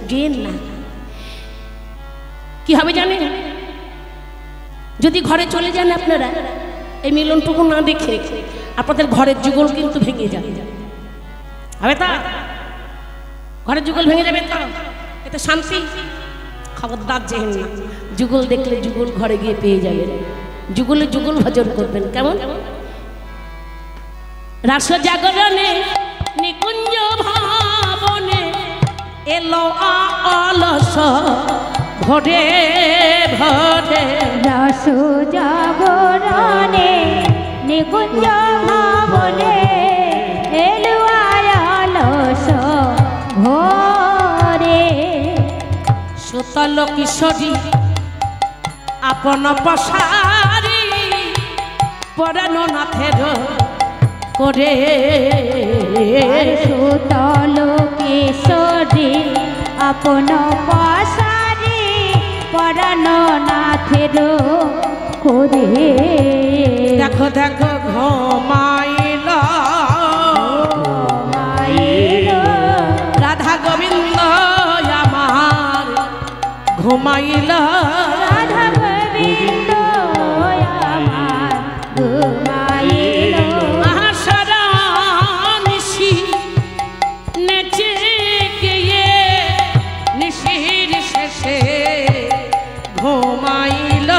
গেন না, কি হবে জানেন? যদি ঘরে চলে যান আপনারা, এই মিলনটুকু না দেখে আপনাদের ঘরের যুগল কিন্তু ভেঙে যাবে। হবে তা? ঘরের যুগল ভেঙে যাবে তো? এতে শান্তি? খবরদার যেন না। যুগল দেখলে যুগল ঘরে গিয়ে পেয়ে যাবেন, যুগলে যুগল ভজন করবেন। কেমন? রাস জাগরণে নিকুঞ্জ ভাবনে এলো অলস ভরে ভরে। রাস জাগরণে নিকুঞ্জ ভাবনে এলো আলস ঘরে। সুতল কিশোরী আপন পশারি পরানো নাথের করে। সুতল কিশোরী আপন পাশারি পরাণ নাথের করে। দেখো দেখো ঘুমাইল রাধা গোবিন্দ আমার, ঘুমাইল রাধা গোবিন্দ আমার ঘুমাইল। আশারা নিশি নেচে গিয়ে নিশির শেষে ঘুমাইল।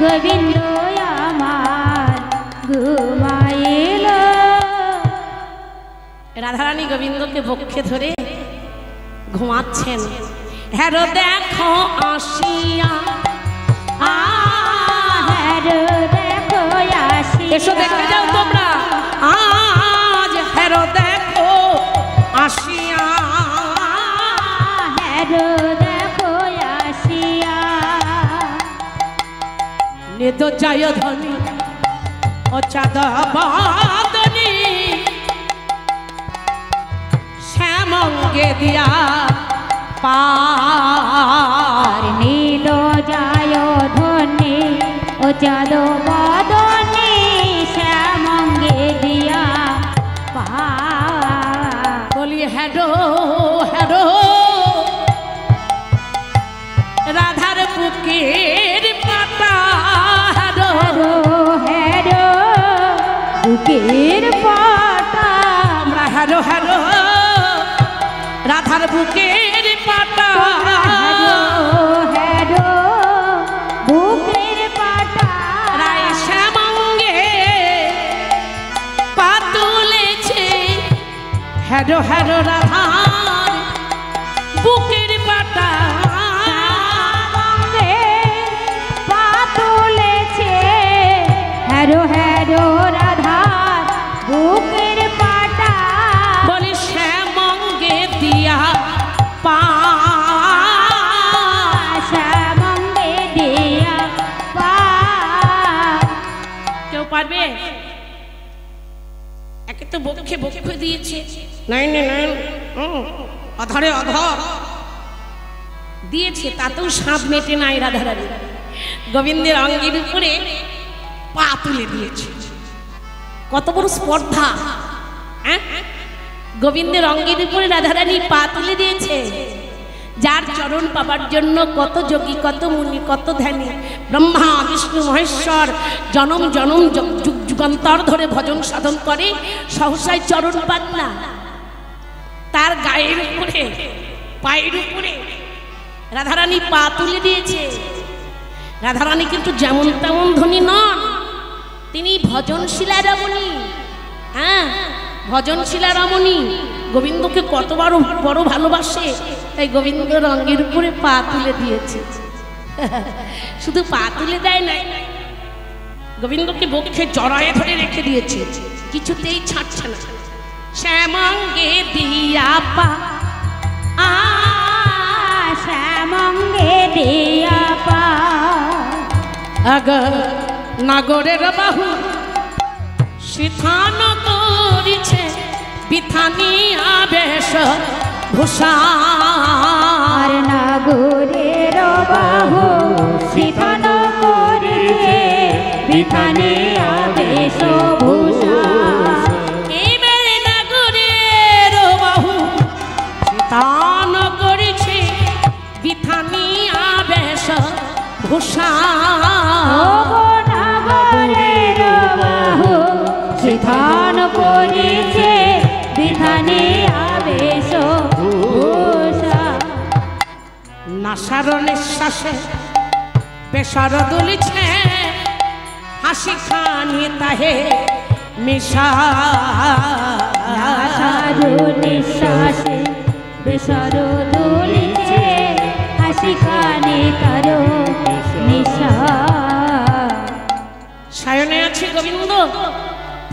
গোবিন্দ আমার ঘুমাইল। রাধারানী গোবিন্দকে বক্ষে ধরে ঘুমাচ্ছেন। হ্যারো দেখো আসিয়া, হ্যারো দেখো আসিয়া। এসো দেখতে যাও তোমরা আজ। হ্যারো দেখো আসিয়া, হ্যারো দেখো আসিয়া। নেদ যায় ধনী ও চাঁদা বাদনী শ্যামঙ্গে দিয়া পার নীল যায় ধনে ও চাঁদ বদনে শ্যামঙ্গে দিয়া পার বলি হ্যাডো হ্যাডো রাধার বুকের পাতা হ্যাডো হ্যারো বুকের পাতা আমরা হ্যাডো হ্যাডো রাধার বুকের পাতা হ্যারো হ্যারো বুকের পাতা রায় শ্যামঙ্গে পা তুলেছে হ্যাডো হ্যাডো রাধার বুকের পাতা পা তুলেছে হ্যারো হ্যারো রাধার বুকের পাটা বলি শ্যামঙ্গে দিয়া পা শ্যামঙ্গে দিয়া পা কেউ পারবে একে তো বক্ষে বক্ষে দিয়েছে নাই অধরে অধর দিয়েছে তাতেও সাপ মেটে নাই রাধারানী গোবিন্দের অঙ্গের উপরে পা তুলে দিয়েছে কত বড় স্পর্ধা হ্যাঁ গোবিন্দের অঙ্গের উপরে রাধারানী পা তুলে দিয়েছে যার চরণ পাবার জন্য কত যোগী কত মুনি কত ধ্যানী ব্রহ্মা বিষ্ণু মহেশ্বর জনম জনম যুগ যুগান্তর ধরে ভজন সাধন করে সহসায় চরণ পান না তার গায়ের উপরে পায়ের উপরে রাধারানী পা তুলে দিয়েছে রাধারানী কিন্তু যেমন তেমন ধনী নন তিনি ভজনশীলা রমণী হ্যাঁ ভজনশীলা রমণী গোবিন্দকে কত বড় ভালোবাসে তাই গোবিন্দ রঙের উপরে পা তুলে দিয়েছে শুধু পা তুলে দেয় না গোবিন্দকে বক্ষে জড়ায়ে ধরে রেখে দিয়েছে কিছুতেই ছাড়ছে না শ্যামঙ্গে দিয়া পা শ্যামঙ্গে দিয়া পা আগ নাগরের বাহু শিথান করিছে বিথানি আবেশ ভূষার নাগরের বাহু শিথান করিছে বিথানি আবেশ ভূষার এবারে নাগরের বাহু শিথান করিছে বিথানি আবেশ ভূষার নাগরের বাহু শিথান করিছে বিথানি আবেশ ভূষার নাসার নিঃশ্বাসে বেসার দুলিছে হাসি খানি তাহে মিশা আশারু নিঃশ্বাসে বেসার দুলিছে হাসি খানি তারো নিশা সায়নে আছে গোবিন্দ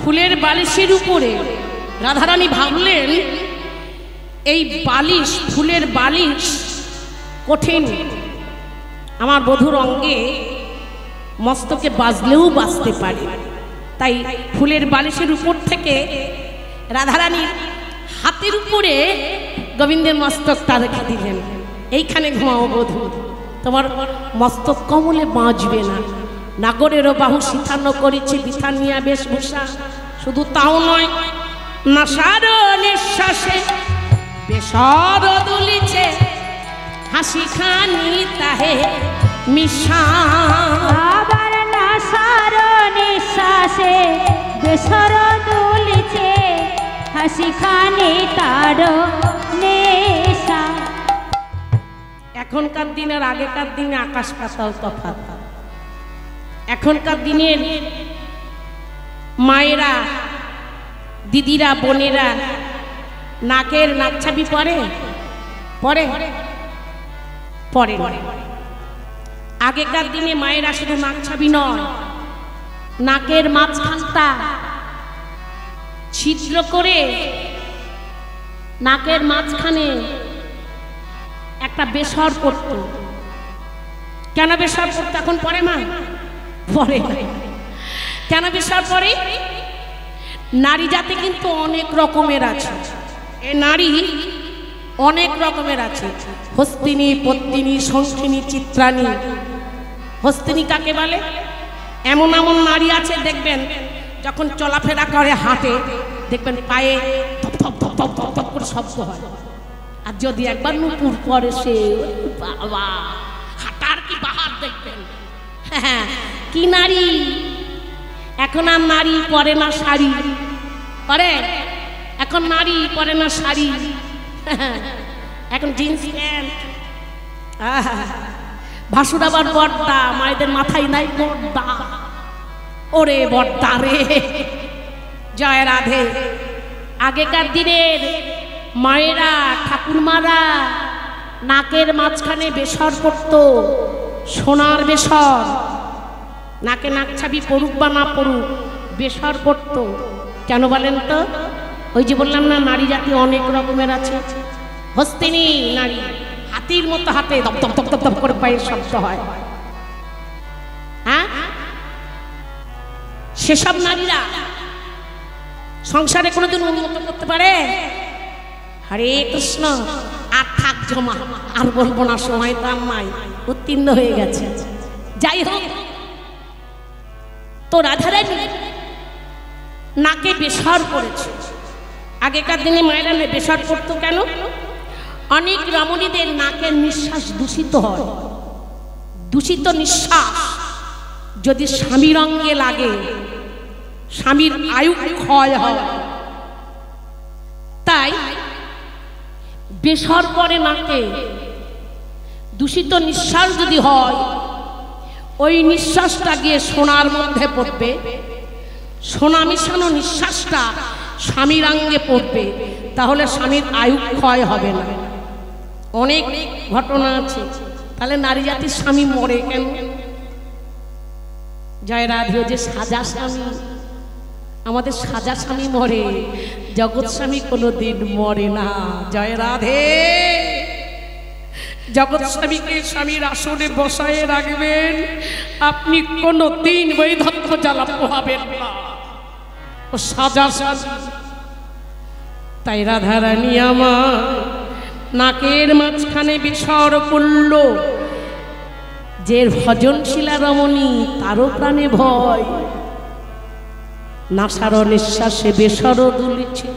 ফুলের বালিশের উপরে রাধারানী ভাবলেন এই বালিশ ফুলের বালিশ কঠিন আমার বধূর অঙ্গে মস্তকে বাজলেও বাজতে পারে তাই ফুলের বালিশের উপর থেকে রাধারানীর হাতের উপরে গোবিন্দের মস্তকটা রেখে দিলেন এইখানে ঘুমাও বধূ তোমার মস্তক কমলে বাঁচবে না নাগরেরও বাহু শিথান্য করেছে বিথানিয়া বেশভূষা শুধু তাও নয় নাসার নিঃশ্বাসে বেসর দুলিছে হাসি খানি তাহে মিশা আবার নাসার নিঃশ্বাসে বেসর দুলিছে হাসি খানি তার নেশা এখনকার দিনের আগেকার দিনে আকাশ পাতাল তফাৎ এখনকার দিনের মায়েরা দিদিরা বোনেরা নাকের নাকছাবি পরে পরে পরে আগেকার দিনে মায়েরা শুধু নাকছাবি নয় নাকের মাঝখানটা ছিদ্র করে নাকের মাঝখানে একটা বেসর পড়ত কেন বেসর পড়তো এখন পরে মা পরে কেন বেসর পরে নারী জাতি কিন্তু অনেক রকমের আছে এ নারী অনেক রকমের আছে, হস্তিনী, পদ্মিনী, শঙ্খিনী, চিত্রাণী। হস্তিনী কাকে বলে? এমন এমন নারী আছে দেখবেন যখন চলাফেরা করে, হাঁটে, দেখবেন পায়ে ধপ ধপ ধপ ধপ ধপ ধপ করে শব্দ হয়। আর যদি একবার নুপুর পরে সে বাবা, হাঁটার কি বাহার দেখবেন। হ্যাঁ, কি নারী! এখন আর নারী পরে না শাড়ি, পরে এখন নারী পরে না শাড়ি, এখন জিন্স প্যান্ট। ভাসুর আবার বর্দা, মায়েদের মাথায় নাই বর্দা। ওরে বর্দা রে, জয় রাধে। আগেকার দিনের মায়েরা, ঠাকুরমারা নাকের মাঝখানে বেসর পরতো, সোনার বেসর। নাকে নাক ছাবি পড়ুক বা না পড়ুক, বেসর পরতো। কেন বলেন তো? ওই যে বললাম না, নারী জাতি অনেক রকমের আছে। হস্তিনী নারী, হাতির মতো হাতে দপ দপ দপ দপ করে পায়ের শব্দ হয়। হ্যাঁ, সেসব নারীরা সংসারে কোনোদিন উন্নত করতে পারে? হরে কৃষ্ণ। আর থাক জমা, আর বলবো না, সময় তো নাই, উত্তীর্ণ হয়ে গেছে। যাই হোক, তো রাধারানী নাকে বেসর পড়েছে। আগেকার দিনে মায়েরা বেসর পড়তো কেন? অনেক রমণীদের নাকের নিঃশ্বাস দূষিত হয়। দূষিত নিঃশ্বাস যদি স্বামীর অঙ্গে লাগে, স্বামীর আয়ু ক্ষয় হয়। তাই বেসর পরে নাকে দূষিত নিঃশ্বাস যদি হয়, ওই নিঃশ্বাসটা গিয়ে সোনার মধ্যে পড়বে, সোনা মিশানো নিঃশ্বাসটা স্বামীর অঙ্গে পড়বে, তাহলে স্বামীর আয়ু ক্ষয় হবে না। অনেক ঘটনা আছে। তাহলে নারী জাতির স্বামী মরে কেন? জয় রাধে। যে সাজা স্বামী, আমাদের সাজা স্বামী মরে, জগৎ স্বামী কোনোদিন মরে না। জয় রাধে। জগৎ স্বামীকে স্বামীর আসনে বসায় রাখবেন, আপনি কোনোদিন বৈধত্ব জ্বালা পোহাবেন না। ও সাজা স্বামী। তাই রাধারানী আমার নাকের মাঝখানে বেসর পড়ল। যে ভজনশীলা রমণী, তারও প্রাণে ভয়। নাসার নিঃশ্বাসে বেসর দুলিছে,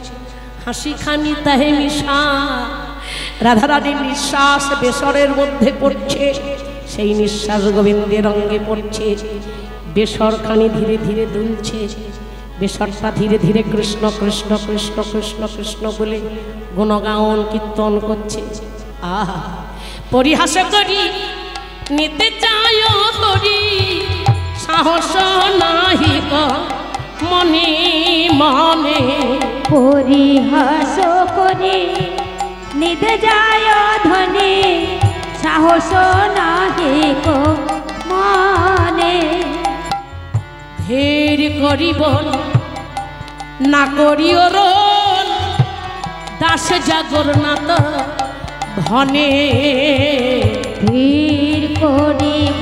হাসি খানি তাহে মিশা। রাধারানীর নিঃশ্বাস বেসরের মধ্যে পড়ছে, সেই নিঃশ্বাস গোবিন্দের অঙ্গে পড়ছে। বেসর খানি ধীরে ধীরে দুলছে, বেসরটা ধীরে ধীরে কৃষ্ণ কৃষ্ণ কৃষ্ণ কৃষ্ণ কৃষ্ণ বলে গুণগান কীর্তন করছে। আহা, পরিহাস করি নিতে চায় হরি, সাহস নাহি মনে মনে। পরিহাস করি নিতে যায় ধনে, সাহস নাহি মনে। ধীর করিব না করিও রোল, দাস জগন্নাথ ধনে। ধীর করিব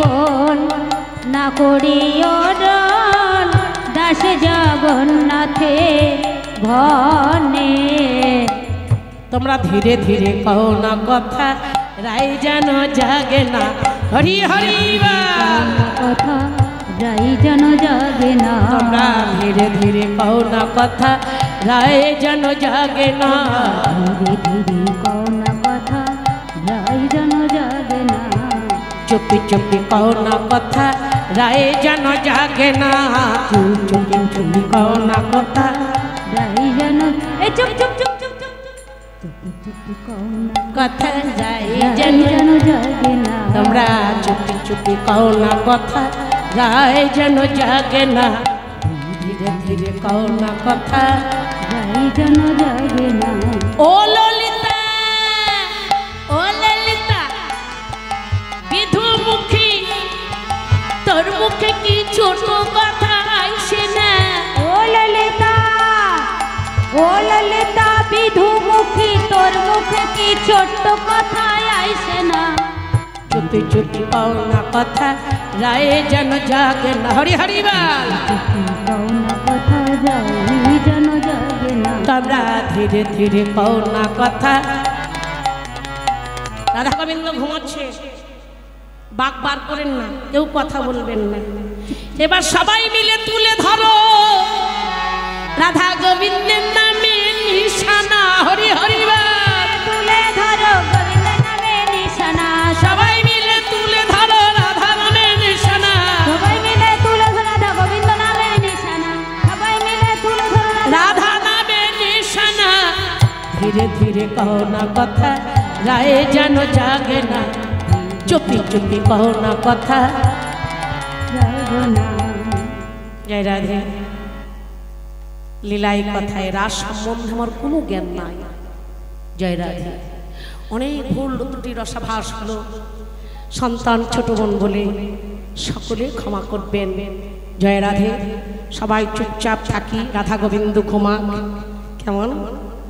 না করিও রোল, দাস জগন্নাথে ধনে। তোমরা ধীরে ধীরে কও না কথা, রাই যেন জাগে না। হরি হরি কথা রাই যেন জাগে না। তোমরা ধীরে ধীরে কও না কথা, রাই যেন জাগে না। ধীরে ধীরে কও না কথা, রাই যেন জাগে না। চুপি চুপি কও না কথা, রাই যেন জাগে না। চুপি চুপি কও না কথা, রাই যেন চুপ চুপ চুপ চুপ চুপ চুপি চুপি কও না কথা, রাই রাই যেন যেন জাগে না। তোমরা চুপি চুপি কও না কথা, রাই যেন জাগে না। ধীরে ধীরে কও না কথা, রাই যেন জাগে না। ও ললিতা, ও ললিতা, বিধুমুখী তোর মুখে কি ছোট কথা আইসে না। ও ললিতা, ও ললিতা, বিধুমুখী তোর মুখে কি ছোট্ট কথা আইসে না। চুপি চুপি কও না কথা, রায় যেন জাগে না। হরি হরি বল। কও না কথা, রাই যেন জাগে না। তোমরা ধীরে ধীরে কও না কথা, রাধা গোবিন্দ ঘুমাচ্ছে, বাক বার করেন না, কেউ কথা বলবেন না। এবার সবাই মিলে তুলে ধরো রাধা গোবিন্দের নামে নিশানা, হরি হরি বল। তুলে ধরো গোবিন্দের নামে নিশানা, সবাই মিলে তুলে ধরো রাধা নামে নিশানা, সবাই মিলে তুলে ধরো রাধা গোবিন্দ নামে নিশানা, সবাই মিলে তুলে ধরো রাধা নামে নিশানা। ধীরে ধীরে কहो না কথা, রায়ে যেন জাগে না, চুপি চুপি কहो না কথা। জয় রাধে। লীলাই কথায় রাস সম্বন্ধে আমার কোনো জ্ঞান নাই। জয় রাধে। অনেক ভুল ত্রুটি রসাভাস হলো, সন্তান ছোট বোন বলে সকলে ক্ষমা করবেন। জয় রাধে। সবাই চুপচাপ থাকি, রাধা গোবিন্দ ক্ষমা। কেমন?